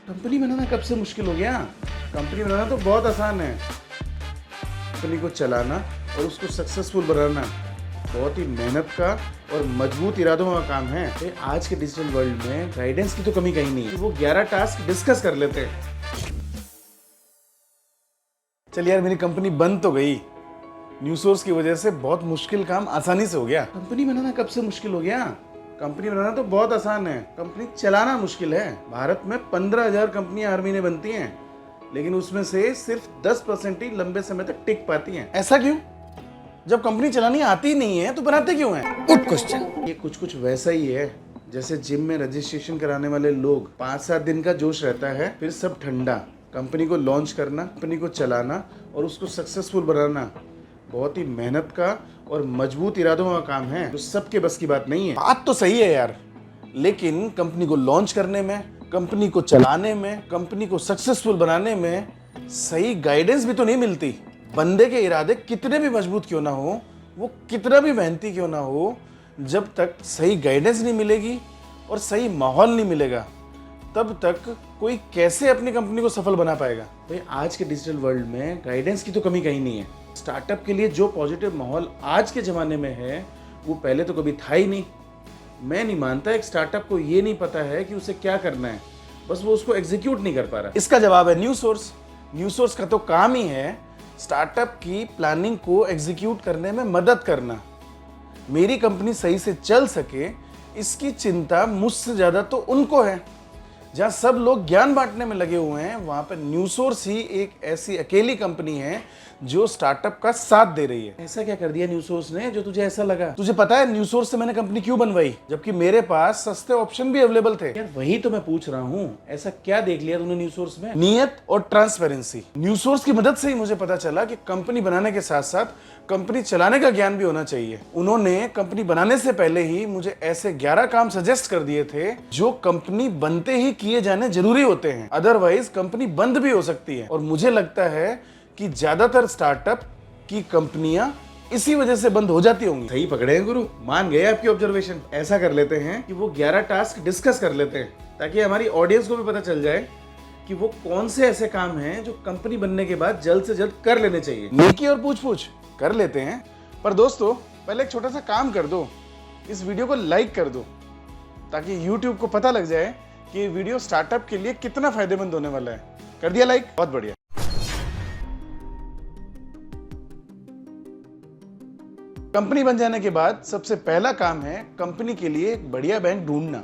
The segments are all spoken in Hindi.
कंपनी बनाना कब से मुश्किल हो गया? कंपनी बनाना तो बहुत आसान है। कंपनी को चलाना और उसको सक्सेसफुल बनाना बहुत ही मेहनत का और मजबूत इरादों का काम है। तो आज के डिजिटल वर्ल्ड में गाइडेंस की तो कमी कहीं नहीं है। वो 11 टास्क डिस्कस कर लेते हैं। चल यार, मेरी कंपनी बंद तो गई। न्यू सोर्स की वजह से बहुत मुश्किल काम आसानी से हो गया। कंपनी बनाना कब से मुश्किल हो गया? कंपनी बनाना तो बहुत आसान है। कंपनी चलाना मुश्किल है। भारत में 15,000 कंपनियां हर महीने बनती हैं, लेकिन उसमें से सिर्फ 10% ही लंबे समय तक टिक पाती हैं। ऐसा क्यों? जब कंपनी चलानी आती नहीं है तो बनाते क्यों हैं? Good question. ये कुछ वैसा ही है जैसे जिम में रजिस्ट्रेशन कराने वाले लोग 5-7 दिन का जोश रहता है, फिर सब ठंडा। कंपनी को लॉन्च करना, कंपनी को चलाना और उसको सक्सेसफुल बनाना बहुत ही मेहनत का और मजबूत इरादों का काम है, जो सबके बस की बात नहीं है। बात तो सही है यार, लेकिन कंपनी को लॉन्च करने में, कंपनी को चलाने में, कंपनी को सक्सेसफुल बनाने में सही गाइडेंस भी तो नहीं मिलती। बंदे के इरादे कितने भी मजबूत क्यों ना हो, वो कितना भी मेहनती क्यों ना हो, जब तक सही गाइडेंस नहीं मिलेगी और सही माहौल नहीं मिलेगा, तब तक कोई कैसे अपनी कंपनी को सफल बना पाएगा? भाई, आज के डिजिटल वर्ल्ड में गाइडेंस की तो कमी कहीं नहीं है। स्टार्टअप के लिए जो पॉजिटिव माहौल आज के ज़माने में है, वो पहले तो कभी था ही नहीं। मैं नहीं मानता एक स्टार्टअप को ये नहीं पता है कि उसे क्या करना है, बस वो उसको एग्जीक्यूट नहीं कर पा रहा। इसका जवाब है न्यू सोर्स। न्यू सोर्स का तो काम ही है स्टार्टअप की प्लानिंग को एग्जीक्यूट करने में मदद करना। मेरी कंपनी सही से चल सके, इसकी चिंता मुझसे ज़्यादा तो उनको है। जहाँ सब लोग ज्ञान बांटने में लगे हुए हैं, वहाँ पर न्यू सोर्स ही एक ऐसी अकेली कंपनी है जो स्टार्टअप का साथ दे रही है। ऐसा क्या कर दिया न्यू सोर्स ने जो तुझे ऐसा लगा? तुझे पता है न्यू सोर्स से मैंने कंपनी क्यों बनवाई, जबकि मेरे पास सस्ते ऑप्शन भी अवेलेबल थे? यार, वही तो मैं पूछ रहा हूँ, ऐसा क्या देख लिया तूने न्यू सोर्स में? नियत और ट्रांसपेरेंसी। न्यू सोर्स की मदद से ही मुझे पता चला कि कंपनी बनाने के साथ साथ कंपनी चलाने का ज्ञान भी होना चाहिए। उन्होंने कंपनी बनाने से पहले ही मुझे ऐसे 11 काम सजेस्ट कर दिए थे जो कंपनी बनते ही किए जाने जरूरी होते हैं, अदरवाइज कंपनी बंद भी हो सकती है। और मुझे लगता है कि ज्यादातर स्टार्टअप की कंपनियां इसी वजह से बंद हो जाती होंगी। सही पकड़े हैं गुरु, मान गए आपकी ऑब्जर्वेशन। ऐसा कर लेते हैं कि वो 11 टास्क डिस्कस कर लेते हैं, ताकि हमारी ऑडियंस को भी पता चल जाए कि वो कौन से ऐसे काम हैं जो कंपनी बनने के बाद जल्द से जल्द कर लेने चाहिए। नेकी और पूछ कर लेते हैं, पर दोस्तों पहले एक छोटा सा काम कर दो, इस वीडियो को लाइक कर दो, ताकि YouTube को पता लग जाए कि ये वीडियो स्टार्टअप के लिए कितना फायदेमंद होने वाला है। कर दिया लाइक? बहुत बढ़िया। कंपनी बन जाने के बाद सबसे पहला काम है कंपनी के लिए एक बढ़िया बैंक ढूंढना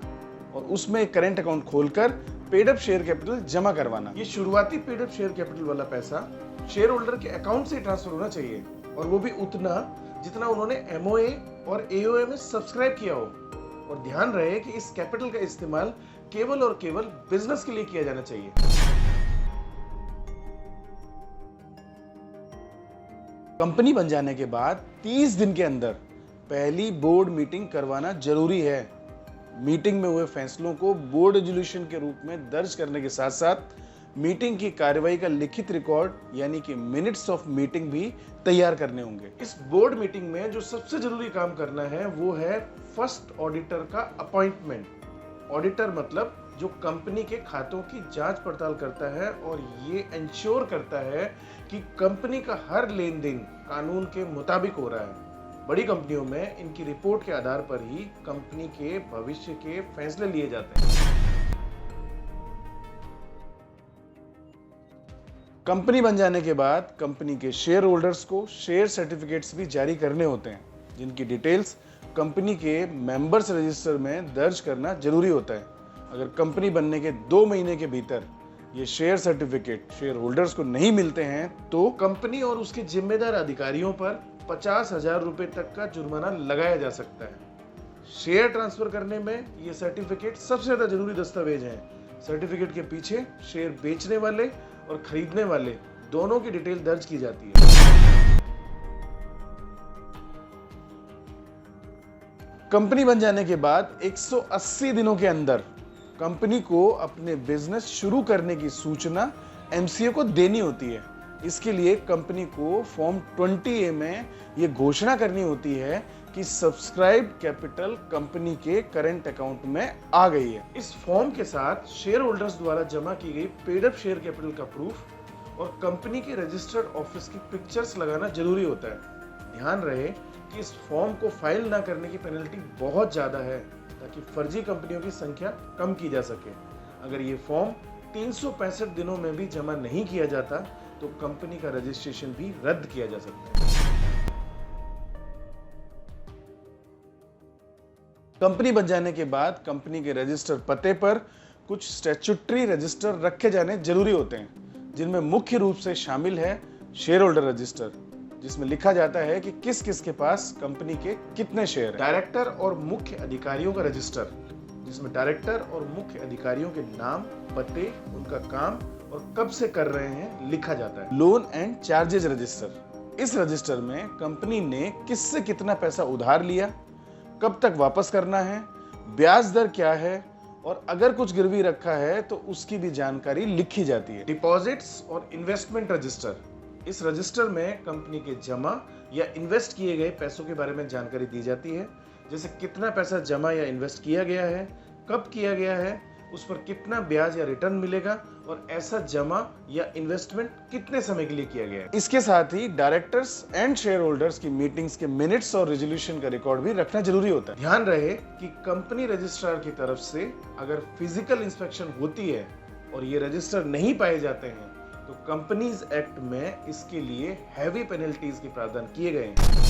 और उसमें एक करेंट अकाउंट खोलकर पेड अप शेयर कैपिटल जमा करवाना। ये शुरुआती पेड अप शेयर कैपिटल वाला पैसा शेयर होल्डर के अकाउंट से ट्रांसफर होना चाहिए, और वो भी उतना जितना उन्होंने MOA और AOA में सब्सक्राइब किया हो। और ध्यान रहे कि इस कैपिटल का इस्तेमाल केवल और केवल बिजनेस के लिए किया जाना चाहिए। कंपनी बन जाने के बाद 30 दिन के अंदर पहली बोर्ड मीटिंग करवाना जरूरी है। मीटिंग में हुए फैसलों को बोर्ड रेजोल्यूशन के रूप में दर्ज करने के साथ साथ मीटिंग की कार्यवाही का लिखित रिकॉर्ड यानी कि मिनट्स ऑफ मीटिंग भी तैयार करने होंगे। इस बोर्ड मीटिंग में जो सबसे जरूरी काम करना है वो है फर्स्ट ऑडिटर का अपॉइंटमेंट। ऑडिटर मतलब जो कंपनी के खातों की जांच पड़ताल करता है और ये इंश्योर करता है कि कंपनी का हर लेन देन कानून के मुताबिक हो रहा है। बड़ी कंपनियों में इनकी रिपोर्ट के आधार पर ही कंपनी के भविष्य के फैसले लिए जाते हैं। कंपनी बन जाने के बाद कंपनी के शेयर होल्डर्स को शेयर सर्टिफिकेट्स भी जारी करने होते हैं, जिनकी डिटेल्स कंपनी के मेंबर्स रजिस्टर में दर्ज करना जरूरी होता है। अगर कंपनी बनने के 2 महीने के भीतर ये शेयर सर्टिफिकेट शेयर होल्डर्स को नहीं मिलते हैं तो कंपनी और उसके जिम्मेदार अधिकारियों पर 50,000 रुपए तक का जुर्माना लगाया जा सकता है। शेयर ट्रांसफर करने में ये सर्टिफिकेट सबसे ज्यादा जरूरी दस्तावेज है। सर्टिफिकेट के पीछे शेयर बेचने वाले और खरीदने वाले दोनों की डिटेल दर्ज की जाती है। कंपनी बन जाने के बाद 180 दिनों के अंदर कंपनी को अपने बिजनेस शुरू करने की सूचना MCA को देनी होती है। इसके लिए कंपनी को फॉर्म 20A में यह घोषणा करनी होती है कि सब्सक्राइब्ड कैपिटल कंपनी के करंट अकाउंट में आ गई है। इस फॉर्म के साथ शेयर होल्डर्स द्वारा जमा की गई पेड अप शेयर कैपिटल का प्रूफ और कंपनी के रजिस्टर्ड ऑफिस की पिक्चर्स लगाना जरूरी होता है। ध्यान रहे कि इस फॉर्म को फाइल ना करने की पेनल्टी बहुत ज्यादा है, ताकि फर्जी कंपनियों की संख्या कम की जा सके। अगर ये फॉर्म 365 दिनों में भी जमा नहीं किया जाता तो कंपनी का रजिस्ट्रेशन भी रद्द किया जा सकता है। कंपनी बन जाने के बाद कंपनी के रजिस्टर पते पर कुछ स्टैट्यूटरी रजिस्टर रखे जाने जरूरी होते हैं, जिनमें मुख्य रूप से शामिल है शेयर होल्डर रजिस्टर, जिसमें लिखा जाता है कि किस किस के पास कंपनी के कितने शेयर हैं। डायरेक्टर और मुख्य अधिकारियों का रजिस्टर, जिसमें डायरेक्टर और मुख्य अधिकारियों के नाम, पते, उनका काम और कब से कर रहे हैं लिखा जाता है। लोन एंड चार्जेज रजिस्टर, इस रजिस्टर में कंपनी ने किससे कितना पैसा उधार लिया, कब तक वापस करना है, ब्याज दर क्या है और अगर कुछ गिरवी रखा है तो उसकी भी जानकारी लिखी जाती है। डिपॉजिट्स और इन्वेस्टमेंट रजिस्टर, इस रजिस्टर में कंपनी के जमा या इन्वेस्ट किए गए पैसों के बारे में जानकारी दी जाती है, जैसे कितना पैसा जमा या इन्वेस्ट किया गया है, कब किया गया है, उस पर कितना ब्याज या रिटर्न मिलेगा और ऐसा जमा या इन्वेस्टमेंट कितने समय के लिए किया गया है। इसके साथ ही डायरेक्टर्स एंड शेयर होल्डर्स की मीटिंग्स के मिनट्स और रेजोल्यूशन का रिकॉर्ड भी रखना जरूरी होता है। ध्यान रहे कि कंपनी रजिस्ट्रार की तरफ से अगर फिजिकल इंस्पेक्शन होती है और ये रजिस्टर नहीं पाए जाते हैं तो कंपनीज एक्ट में इसके लिए हैवी पेनल्टीज के प्रावधान किए गए हैं।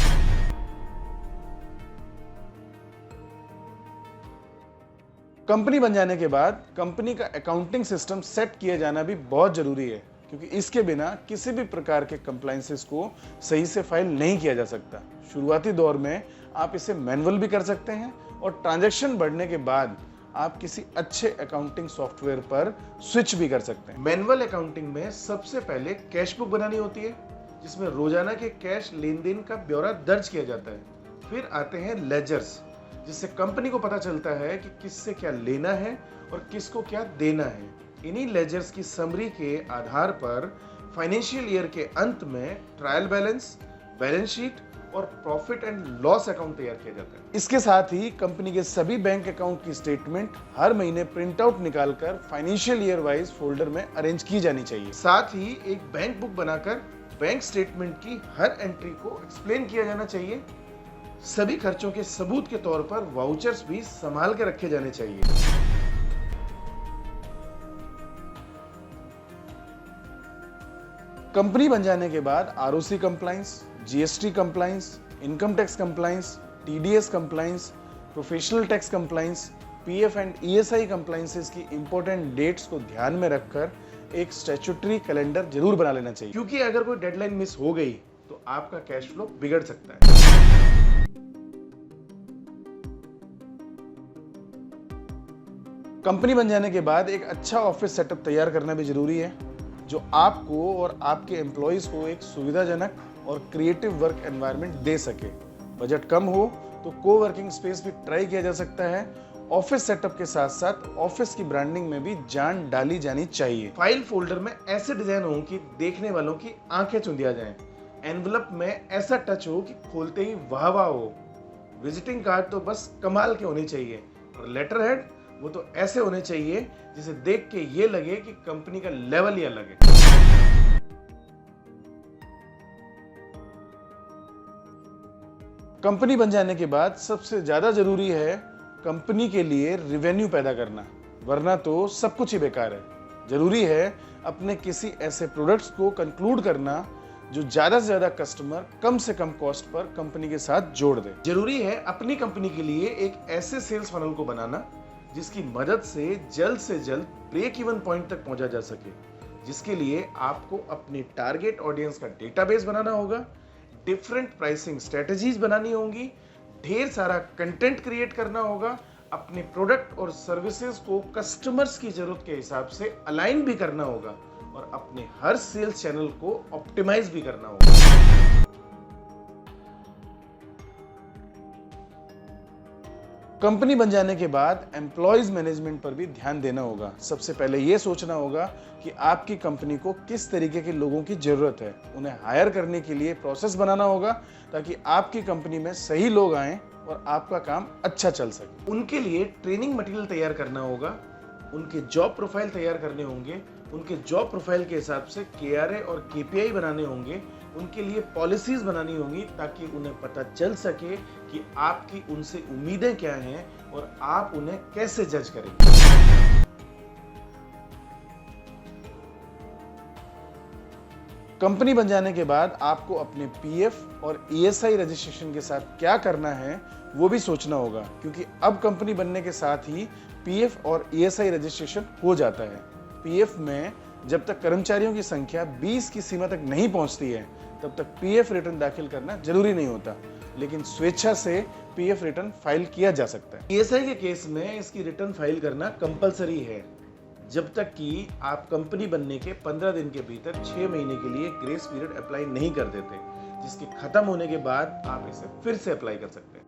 कंपनी बन जाने के बाद कंपनी का अकाउंटिंग सिस्टम सेट किया जाना भी बहुत जरूरी है, क्योंकि इसके बिना किसी भी प्रकार के कंप्लायंसेस को सही से फाइल नहीं किया जा सकता। शुरुआती दौर में आप इसे मैनुअल भी कर सकते हैं और ट्रांजैक्शन बढ़ने के बाद आप किसी अच्छे अकाउंटिंग सॉफ्टवेयर पर स्विच भी कर सकते हैं। मैनुअल अकाउंटिंग में सबसे पहले कैश बुक बनानी होती है, जिसमें रोजाना के कैश लेन देन का ब्यौरा दर्ज किया जाता है। फिर आते हैं लेजर्स, जिससे कंपनी को पता चलता है कि किससे क्या लेना है और किसको क्या देना है। इन्हीं लेजर्स की समरी के आधार पर फाइनेंशियल ईयर के अंत में ट्रायल बैलेंस, बैलेंस शीट और प्रॉफिट एंड लॉस अकाउंट तैयार किया जाता है। इसके साथ ही कंपनी के सभी बैंक अकाउंट की स्टेटमेंट हर महीने प्रिंट आउट निकालकर फाइनेंशियल ईयर वाइज फोल्डर में अरेंज की जानी चाहिए। साथ ही एक बैंक बुक बनाकर बैंक स्टेटमेंट की हर एंट्री को एक्सप्लेन किया जाना चाहिए। सभी खर्चों के सबूत के तौर पर वाउचर्स भी संभाल के रखे जाने चाहिए। कंपनी बन जाने के बाद ROC compliance, GST compliance, income tax compliance, TDS compliance, professional tax compliance, PF and ESI compliances की इंपॉर्टेंट डेट्स को ध्यान में रखकर एक स्टैट्यूटरी कैलेंडर जरूर बना लेना चाहिए, क्योंकि अगर कोई डेडलाइन मिस हो गई तो आपका कैश फ्लो बिगड़ सकता है। कंपनी बन जाने के बाद एक अच्छा ऑफिस सेटअप तैयार करना भी जरूरी है, जो आपको और आपके एम्प्लॉइज को एक सुविधाजनक और क्रिएटिव वर्क एनवायरनमेंट दे सके। बजट कम हो तो कोवर्किंग स्पेस भी ट्राई किया जा सकता है। ऑफिस सेटअप के साथ साथ ऑफिस की ब्रांडिंग में भी जान डाली जानी चाहिए। फाइल फोल्डर में ऐसे डिजाइन हो कि देखने वालों की आंखें चुंधिया जाएं। एनवलप में ऐसा टच हो कि खोलते ही वाह वाह हो। विजिटिंग कार्ड तो बस कमाल के होने चाहिए और लेटर हेड वो तो ऐसे होने चाहिए जिसे देख के ये लगे कि कंपनी का लेवल ही अलग है। कंपनी बन जाने के बाद सबसे ज्यादा जरूरी है कंपनी के लिए रेवेन्यू पैदा करना, वरना तो सब कुछ ही बेकार है। जरूरी है अपने किसी ऐसे प्रोडक्ट्स को कंक्लूड करना जो ज्यादा से ज्यादा कस्टमर कम से कम कॉस्ट पर कंपनी के साथ जोड़ दे। जरूरी है अपनी कंपनी के लिए एक ऐसे सेल्स फनल को बनाना जिसकी मदद से जल्द ब्रेक इवन पॉइंट तक पहुंचा जा सके, जिसके लिए आपको अपने टारगेट ऑडियंस का डेटाबेस बनाना होगा, डिफरेंट प्राइसिंग स्ट्रेटजीज बनानी होंगी, ढेर सारा कंटेंट क्रिएट करना होगा, अपने प्रोडक्ट और सर्विसेज को कस्टमर्स की जरूरत के हिसाब से अलाइन भी करना होगा और अपने हर सेल्स चैनल को ऑप्टिमाइज भी करना होगा। कंपनी बन जाने के बाद एम्प्लॉयज मैनेजमेंट पर भी ध्यान देना होगा। सबसे पहले ये सोचना होगा कि आपकी कंपनी को किस तरीके के लोगों की जरूरत है। उन्हें हायर करने के लिए प्रोसेस बनाना होगा ताकि आपकी कंपनी में सही लोग आएं और आपका काम अच्छा चल सके। उनके लिए ट्रेनिंग मटेरियल तैयार करना होगा, उनके जॉब प्रोफाइल तैयार करने होंगे, उनके जॉब प्रोफाइल के हिसाब से KRA और KPI बनाने होंगे, उनके लिए पॉलिसीज बनानी होंगी ताकि उन्हें पता चल सके कि आपकी उनसे उम्मीदें क्या हैं और आप उन्हें कैसे जज करेंगे। कंपनी बन जाने के बाद आपको अपने PF और ESI रजिस्ट्रेशन के साथ क्या करना है वो भी सोचना होगा, क्योंकि अब कंपनी बनने के साथ ही PF और ESI रजिस्ट्रेशन हो जाता है। PF में जब तक कर्मचारियों की संख्या 20 की सीमा तक नहीं पहुंचती है तब तक PF रिटर्न दाखिल करना जरूरी नहीं होता, लेकिन स्वेच्छा से PF रिटर्न फाइल किया जा सकता है। ESI के केस में इसकी रिटर्न फाइल करना कंपलसरी है जब तक कि आप कंपनी बनने के 15 दिन के भीतर 6 महीने के लिए ग्रेस पीरियड अप्लाई नहीं कर देते, जिसके खत्म होने के बाद आप इसे फिर से अप्लाई कर सकते हैं।